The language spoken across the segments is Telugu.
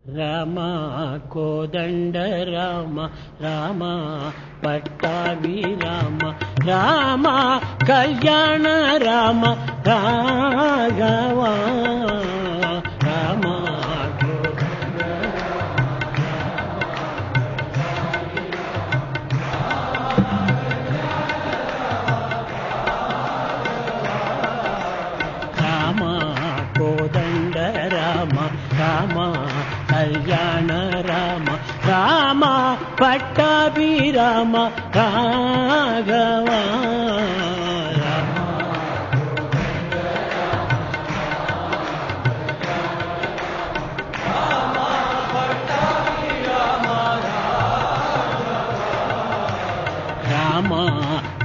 రామ కోదండ రామ రామ పట్టాభి రామ రామ కళ్యాణ రామ రాఘవ రామ కోదండ రామ రామ కళ్యాణ రామ రామ పట్టాభి రామ రాఘవ రామ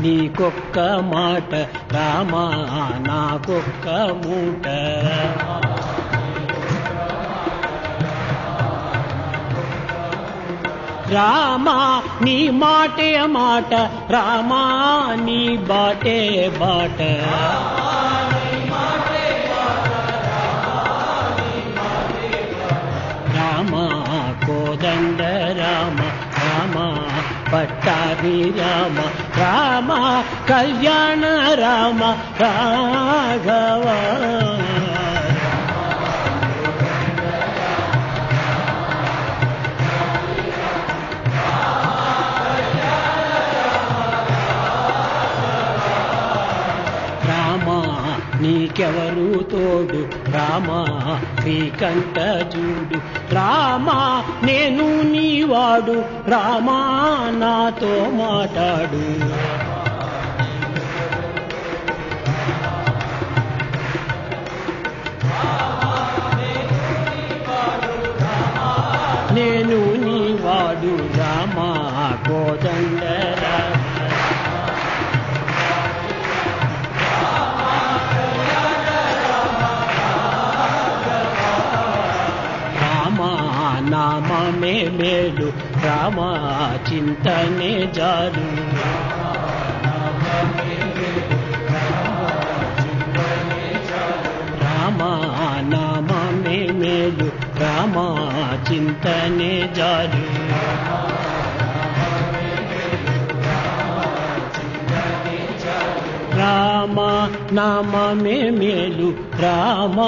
నీకొక్క మాట రామ నాకొక్క మూట రామ నీ మాటే మాట రామ నీ బాటే బాట రామ కోదండ రామ రామ పట్టాభి రామ రామ కళ్యాణ రామ రాఘవ నీకెవరు తోడు రామ శ్రీకంఠ చూడు రామ నేను నీవాడు రామ నాతో మాట్లాడు నేను నీవాడు రామ కోదండ నామమే మేలు రామ చింతనే జాలు రామ నామమే మేలు రామ చింతనే జాలు రామ నామమే మేలు రామ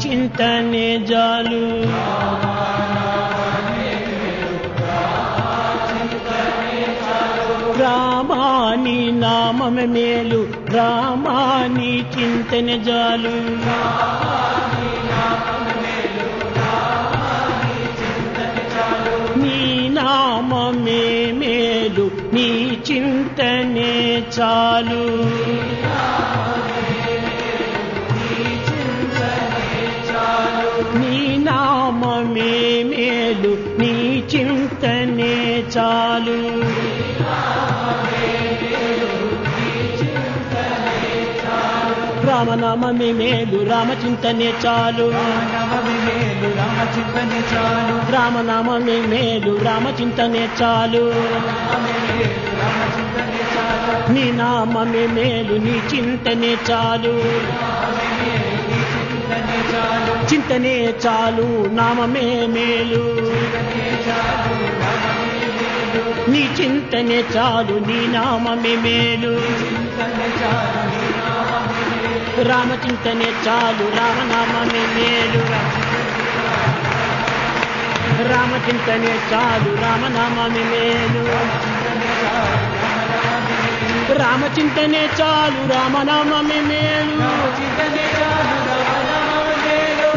చింతనే జాలు రామాని నామమే మేలు రామాని చింతనే జాలు నీ నామమే మేలు నీ చింతనే చాలు నీ నామమే మేలు నీ చింతనే చాలు రామనామమే మేలు రామచింతనే చాలు రామనామమే మేలు రామచింతనే చాలు నీ నామమే మేలు నీ చింతనే చాలు చింతనే చాలు నామమే మేలు నీ చింతనే చాలు నీ నామమే మేలు రామచింతనే చాలు రామనామమే మేలు రామచింతనే చాలు రామనామమే మేలు రామచింతనే చాలు రామనామమే మేలు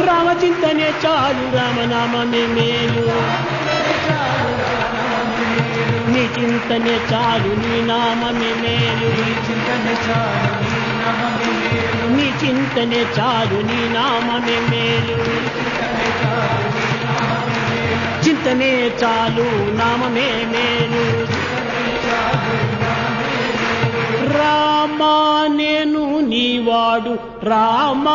రామచింతనే చాలు రామనామమే మేలు నీ చింతనే చాలు నీ నామమే మేలు నీ చింతనే చాలు నీ నామమే మేలు చింతనే చాలు నామమే మేలు రామ నేను నీవాడు రామ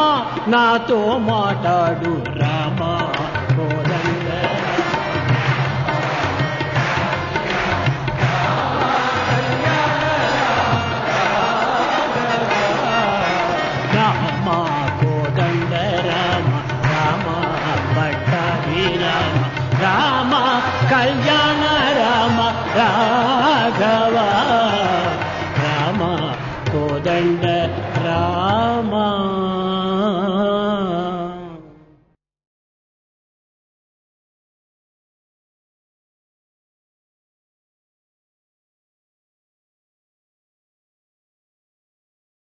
నాతో మాట్లాడు రామ కోదండ రామ కోదండ రామ రామ పట్టాభి రామ రామ కళ్యాణ రామ రాఘవ రామ కోదండ రామ